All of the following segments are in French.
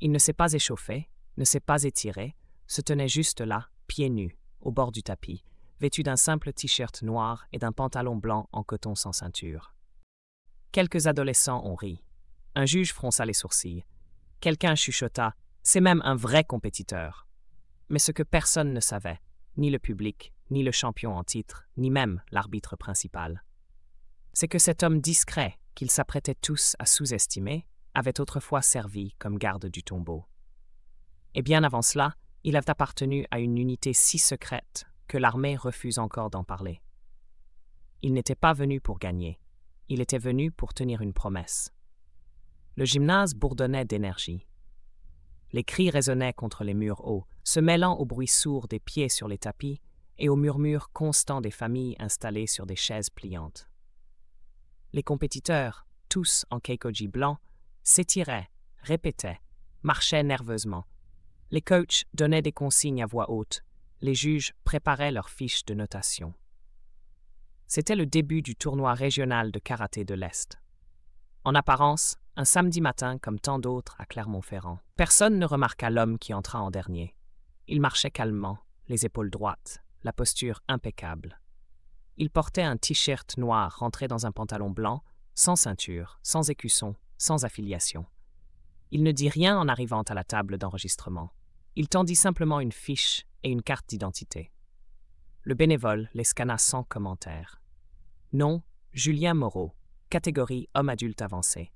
Il ne s'est pas échauffé, ne s'est pas étiré, se tenait juste là, pieds nus, au bord du tapis, vêtu d'un simple t-shirt noir et d'un pantalon blanc en coton sans ceinture. Quelques adolescents ont ri. Un juge fronça les sourcils. Quelqu'un chuchota « C'est même un vrai compétiteur ». Mais ce que personne ne savait, ni le public, ni le champion en titre, ni même l'arbitre principal, c'est que cet homme discret, qu'ils s'apprêtaient tous à sous-estimer, avait autrefois servi comme garde du tombeau. Et bien avant cela, il avait appartenu à une unité si secrète que l'armée refuse encore d'en parler. Il n'était pas venu pour gagner, il était venu pour tenir une promesse. Le gymnase bourdonnait d'énergie. Les cris résonnaient contre les murs hauts, se mêlant au bruit sourd des pieds sur les tapis et au murmure constant des familles installées sur des chaises pliantes. Les compétiteurs, tous en keikoji blanc, s'étiraient, répétaient, marchaient nerveusement. Les coachs donnaient des consignes à voix haute, les juges préparaient leurs fiches de notation. C'était le début du tournoi régional de karaté de l'Est. En apparence, un samedi matin comme tant d'autres à Clermont-Ferrand. Personne ne remarqua l'homme qui entra en dernier. Il marchait calmement, les épaules droites, la posture impeccable. Il portait un t-shirt noir rentré dans un pantalon blanc, sans ceinture, sans écusson, sans affiliation. Il ne dit rien en arrivant à la table d'enregistrement. Il tendit simplement une fiche et une carte d'identité. Le bénévole les scanna sans commentaire. Nom, Julien Moreau, catégorie homme adulte avancé.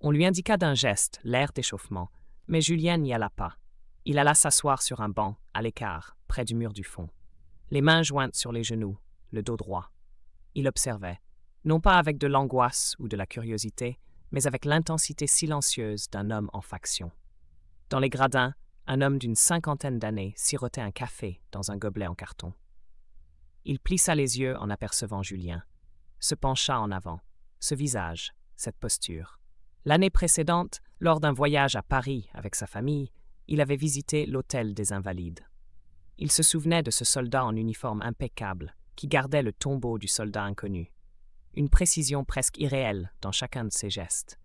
On lui indiqua d'un geste l'air d'échauffement, mais Julien n'y alla pas. Il alla s'asseoir sur un banc, à l'écart, près du mur du fond. Les mains jointes sur les genoux, le dos droit. Il observait, non pas avec de l'angoisse ou de la curiosité, mais avec l'intensité silencieuse d'un homme en faction. Dans les gradins, un homme d'une 50aine d'années sirotait un café dans un gobelet en carton. Il plissa les yeux en apercevant Julien, se pencha en avant, ce visage, cette posture. L'année précédente, lors d'un voyage à Paris avec sa famille, il avait visité l'hôtel des Invalides. Il se souvenait de ce soldat en uniforme impeccable qui gardait le tombeau du soldat inconnu. Une précision presque irréelle dans chacun de ses gestes.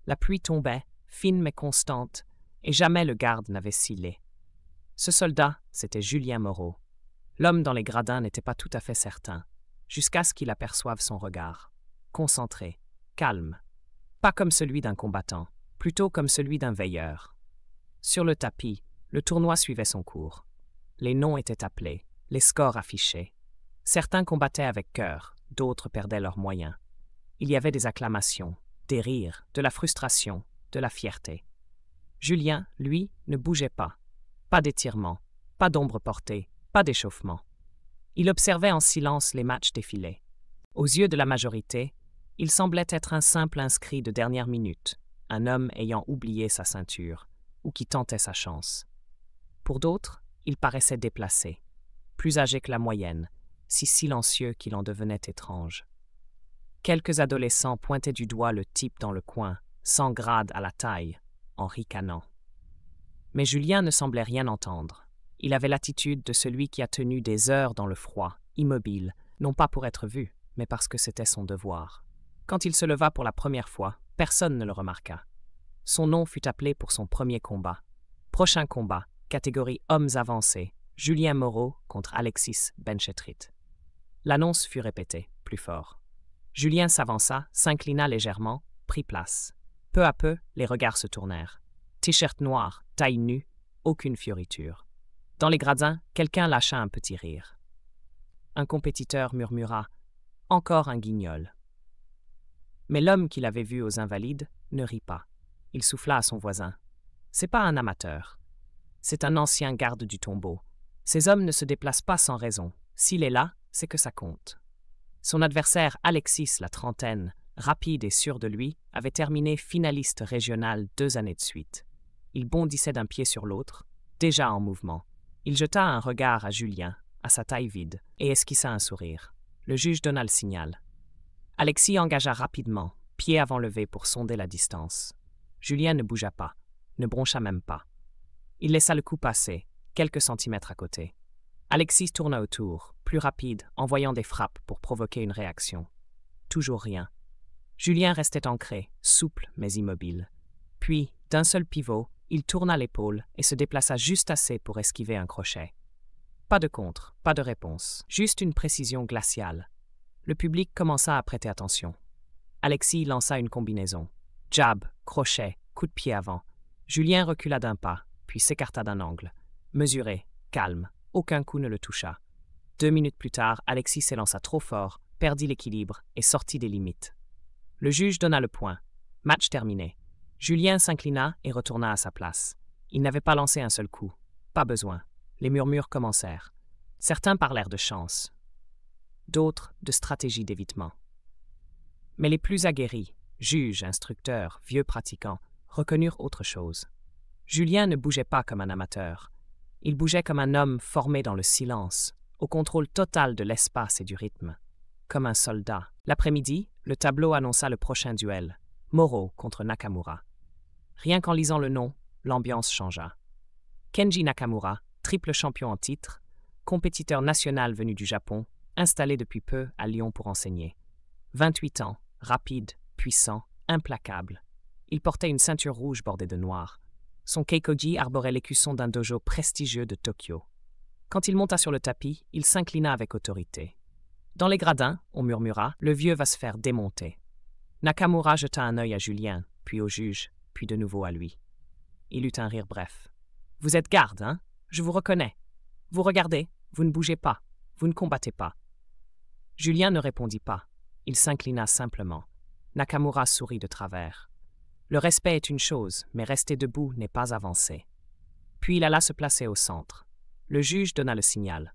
La pluie tombait, fine mais constante, et jamais le garde n'avait scellé. Ce soldat, c'était Julien Moreau. L'homme dans les gradins n'était pas tout à fait certain, jusqu'à ce qu'il aperçoive son regard. Concentré, calme. Pas comme celui d'un combattant, plutôt comme celui d'un veilleur. Sur le tapis, le tournoi suivait son cours. Les noms étaient appelés, les scores affichés. Certains combattaient avec cœur, d'autres perdaient leurs moyens. Il y avait des acclamations, des rires, de la frustration, de la fierté. Julien, lui, ne bougeait pas. Pas d'étirement, pas d'ombre portée, pas d'échauffement. Il observait en silence les matchs défiler. Aux yeux de la majorité, il semblait être un simple inscrit de dernière minute, un homme ayant oublié sa ceinture, ou qui tentait sa chance. Pour d'autres, il paraissait déplacé, plus âgé que la moyenne, si silencieux qu'il en devenait étrange. Quelques adolescents pointaient du doigt le type dans le coin, sans grade à la taille, en ricanant. Mais Julien ne semblait rien entendre. Il avait l'attitude de celui qui a tenu des heures dans le froid, immobile, non pas pour être vu, mais parce que c'était son devoir. Quand il se leva pour la première fois, personne ne le remarqua. Son nom fut appelé pour son premier combat. Prochain combat, catégorie hommes avancés, Julien Moreau contre Alexis Benchetrit. L'annonce fut répétée, plus fort. Julien s'avança, s'inclina légèrement, prit place. Peu à peu, les regards se tournèrent. T-shirt noir, taille nue, aucune fioriture. Dans les gradins, quelqu'un lâcha un petit rire. Un compétiteur murmura « Encore un guignol ». Mais l'homme qu'il avait vu aux Invalides ne rit pas. Il souffla à son voisin. « C'est pas un amateur. C'est un ancien garde du tombeau. Ces hommes ne se déplacent pas sans raison. S'il est là, c'est que ça compte. » Son adversaire Alexis, la trentaine, rapide et sûr de lui, avait terminé finaliste régional 2 années de suite. Il bondissait d'un pied sur l'autre, déjà en mouvement. Il jeta un regard à Julien, à sa taille vide, et esquissa un sourire. Le juge donna le signal. Alexis engagea rapidement, pied avant levé pour sonder la distance. Julien ne bougea pas, ne broncha même pas. Il laissa le coup passer, quelques centimètres à côté. Alexis tourna autour, plus rapide, envoyant des frappes pour provoquer une réaction. Toujours rien. Julien restait ancré, souple mais immobile. Puis, d'un seul pivot, Il tourna l'épaule et se déplaça juste assez pour esquiver un crochet. Pas de contre, pas de réponse, juste une précision glaciale. Le public commença à prêter attention. Alexis lança une combinaison. Jab, crochet, coup de pied avant. Julien recula d'un pas, puis s'écarta d'un angle. Mesuré, calme, aucun coup ne le toucha. 2 minutes plus tard, Alexis s'élança trop fort, perdit l'équilibre et sortit des limites. Le juge donna le point. Match terminé. Julien s'inclina et retourna à sa place. Il n'avait pas lancé un seul coup. Pas besoin. Les murmures commencèrent. Certains parlèrent de chance, d'autres de stratégie d'évitement. Mais les plus aguerris, juges, instructeurs, vieux pratiquants, reconnurent autre chose. Julien ne bougeait pas comme un amateur. Il bougeait comme un homme formé dans le silence, au contrôle total de l'espace et du rythme. Comme un soldat. L'après-midi, le tableau annonça le prochain duel, Moro contre Nakamura. Rien qu'en lisant le nom, l'ambiance changea. Kenji Nakamura, triple champion en titre, compétiteur national venu du Japon, installé depuis peu à Lyon pour enseigner. 28 ans, rapide, puissant, implacable. Il portait une ceinture rouge bordée de noir. Son keikoji arborait l'écusson d'un dojo prestigieux de Tokyo. Quand il monta sur le tapis, il s'inclina avec autorité. Dans les gradins, on murmura, le vieux va se faire démonter. Nakamura jeta un œil à Julien, puis au juge, puis de nouveau à lui. Il eut un rire bref. Vous êtes garde, hein? Je vous reconnais. Vous regardez, vous ne bougez pas, vous ne combattez pas. Julien ne répondit pas. Il s'inclina simplement. Nakamura sourit de travers. Le respect est une chose, mais rester debout n'est pas avancer. Puis il alla se placer au centre. Le juge donna le signal.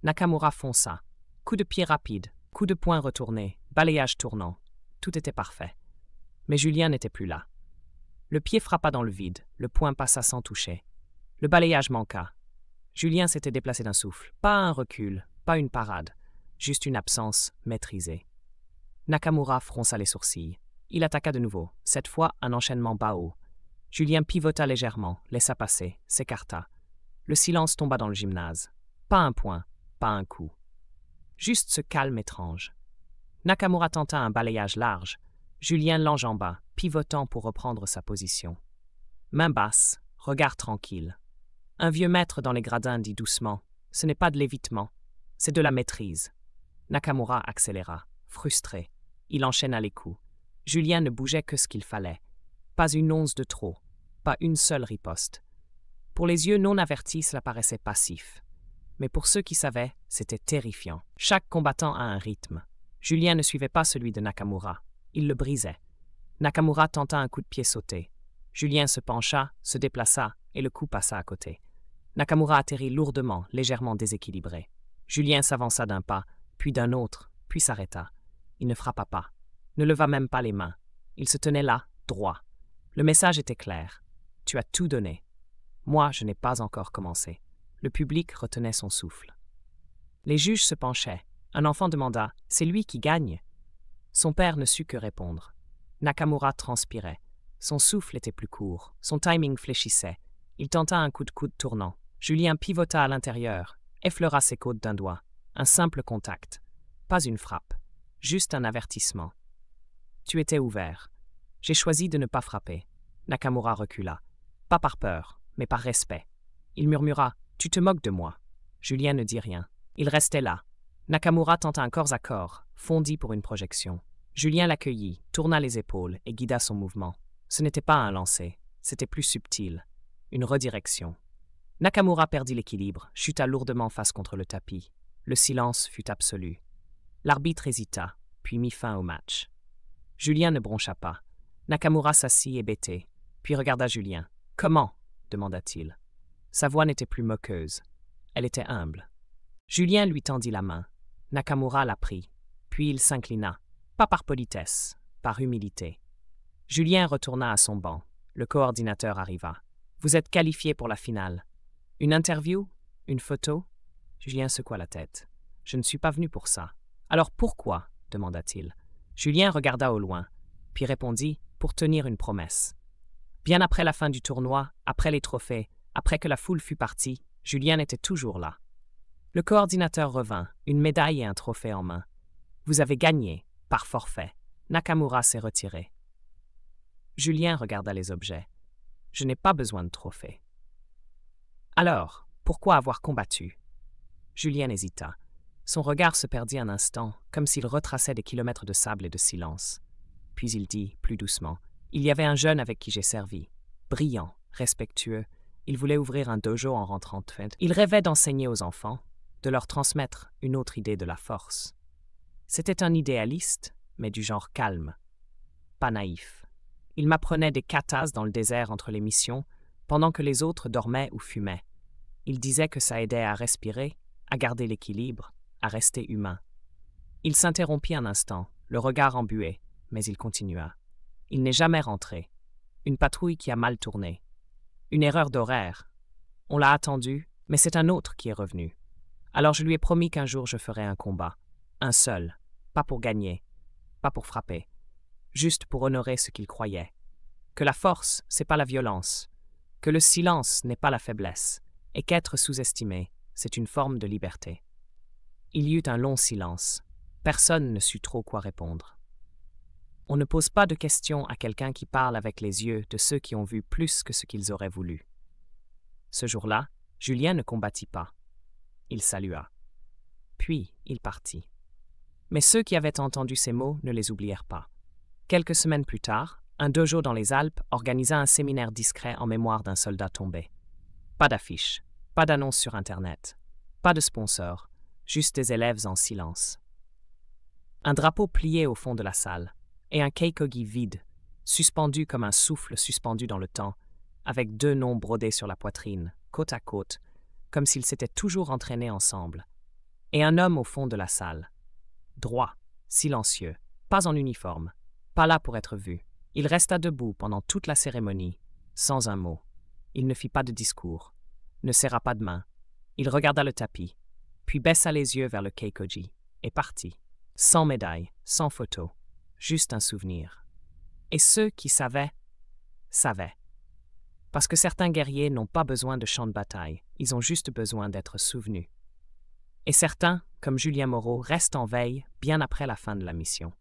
Nakamura fonça. Coup de pied rapide, coup de poing retourné, balayage tournant. Tout était parfait. Mais Julien n'était plus là. Le pied frappa dans le vide, le poing passa sans toucher. Le balayage manqua. Julien s'était déplacé d'un souffle. Pas un recul, pas une parade, juste une absence maîtrisée. Nakamura fronça les sourcils. Il attaqua de nouveau, cette fois un enchaînement bas-haut. Julien pivota légèrement, laissa passer, s'écarta. Le silence tomba dans le gymnase. Pas un point, pas un coup. Juste ce calme étrange. Nakamura tenta un balayage large. Julien l'enjamba, pivotant pour reprendre sa position. Main basse, regard tranquille. Un vieux maître dans les gradins dit doucement « Ce n'est pas de l'évitement, c'est de la maîtrise ». Nakamura accéléra, frustré. Il enchaîna les coups. Julien ne bougeait que ce qu'il fallait. Pas une once de trop, pas une seule riposte. Pour les yeux non avertis, cela paraissait passif. Mais pour ceux qui savaient, c'était terrifiant. Chaque combattant a un rythme. Julien ne suivait pas celui de Nakamura. Il le brisait. Nakamura tenta un coup de pied sauté. Julien se pencha, se déplaça, et le coup passa à côté. Nakamura atterrit lourdement, légèrement déséquilibré. Julien s'avança d'un pas, puis d'un autre, puis s'arrêta. Il ne frappa pas, ne leva même pas les mains. Il se tenait là, droit. Le message était clair. Tu as tout donné. Moi, je n'ai pas encore commencé. Le public retenait son souffle. Les juges se penchaient. Un enfant demanda « C'est lui qui gagne ?» Son père ne sut que répondre. Nakamura transpirait. Son souffle était plus court. Son timing fléchissait. Il tenta un coup de coude tournant. Julien pivota à l'intérieur, effleura ses côtes d'un doigt. Un simple contact. Pas une frappe. Juste un avertissement. Tu étais ouvert. J'ai choisi de ne pas frapper. Nakamura recula. Pas par peur, mais par respect. Il murmura « Tu te moques de moi ». Julien ne dit rien. Il restait là. Nakamura tenta un corps à corps, fondit pour une projection. Julien l'accueillit, tourna les épaules et guida son mouvement. Ce n'était pas un lancer, c'était plus subtil. Une redirection. Nakamura perdit l'équilibre, chuta lourdement face contre le tapis. Le silence fut absolu. L'arbitre hésita, puis mit fin au match. Julien ne broncha pas. Nakamura s'assit hébété, puis regarda Julien. « Comment » demanda-t-il. Sa voix n'était plus moqueuse. Elle était humble. Julien lui tendit la main. Nakamura la prit, puis il s'inclina. Pas par politesse, par humilité. Julien retourna à son banc. Le coordinateur arriva. « Vous êtes qualifié pour la finale. Une interview? Une photo ?» Julien secoua la tête. « Je ne suis pas venu pour ça. »« Alors pourquoi ?» demanda-t-il. Julien regarda au loin, puis répondit « Pour tenir une promesse. » Bien après la fin du tournoi, après les trophées, après que la foule fut partie, Julien était toujours là. Le coordinateur revint, une médaille et un trophée en main. « Vous avez gagné, par forfait. » Nakamura s'est retiré. Julien regarda les objets. Je n'ai pas besoin de trophée. Alors, pourquoi avoir combattu? Julien hésita. Son regard se perdit un instant, comme s'il retraçait des kilomètres de sable et de silence. Puis il dit, plus doucement, « Il y avait un jeune avec qui j'ai servi. Brillant, respectueux. Il voulait ouvrir un dojo en rentrant de fête. Il rêvait d'enseigner aux enfants, de leur transmettre une autre idée de la force. C'était un idéaliste, mais du genre calme, pas naïf. Il m'apprenait des katas dans le désert entre les missions, pendant que les autres dormaient ou fumaient. Il disait que ça aidait à respirer, à garder l'équilibre, à rester humain. Il s'interrompit un instant, le regard embué, mais il continua. Il n'est jamais rentré. Une patrouille qui a mal tourné. Une erreur d'horaire. On l'a attendu, mais c'est un autre qui est revenu. Alors je lui ai promis qu'un jour je ferai un combat. Un seul. Pas pour gagner. Pas pour frapper. Juste pour honorer ce qu'il croyait. Que la force, c'est pas la violence. Que le silence n'est pas la faiblesse. Et qu'être sous-estimé, c'est une forme de liberté. Il y eut un long silence. Personne ne sut trop quoi répondre. On ne pose pas de questions à quelqu'un qui parle avec les yeux de ceux qui ont vu plus que ce qu'ils auraient voulu. Ce jour-là, Julien ne combattit pas. Il salua. Puis il partit. Mais ceux qui avaient entendu ces mots ne les oublièrent pas. Quelques semaines plus tard, un dojo dans les Alpes organisa un séminaire discret en mémoire d'un soldat tombé. Pas d'affiches, pas d'annonces sur Internet, pas de sponsors, juste des élèves en silence. Un drapeau plié au fond de la salle, et un keikogi vide, suspendu comme un souffle suspendu dans le temps, avec 2 noms brodés sur la poitrine, côte à côte, comme s'ils s'étaient toujours entraînés ensemble. Et un homme au fond de la salle. Droit, silencieux, pas en uniforme, pas là pour être vu. Il resta debout pendant toute la cérémonie, sans un mot. Il ne fit pas de discours, ne serra pas de main. Il regarda le tapis, puis baissa les yeux vers le keikoji, et partit, sans médaille, sans photo, juste un souvenir. Et ceux qui savaient, savaient. Parce que certains guerriers n'ont pas besoin de champs de bataille, ils ont juste besoin d'être souvenus. Et certains, comme Julien Moreau, restent en veille bien après la fin de la mission.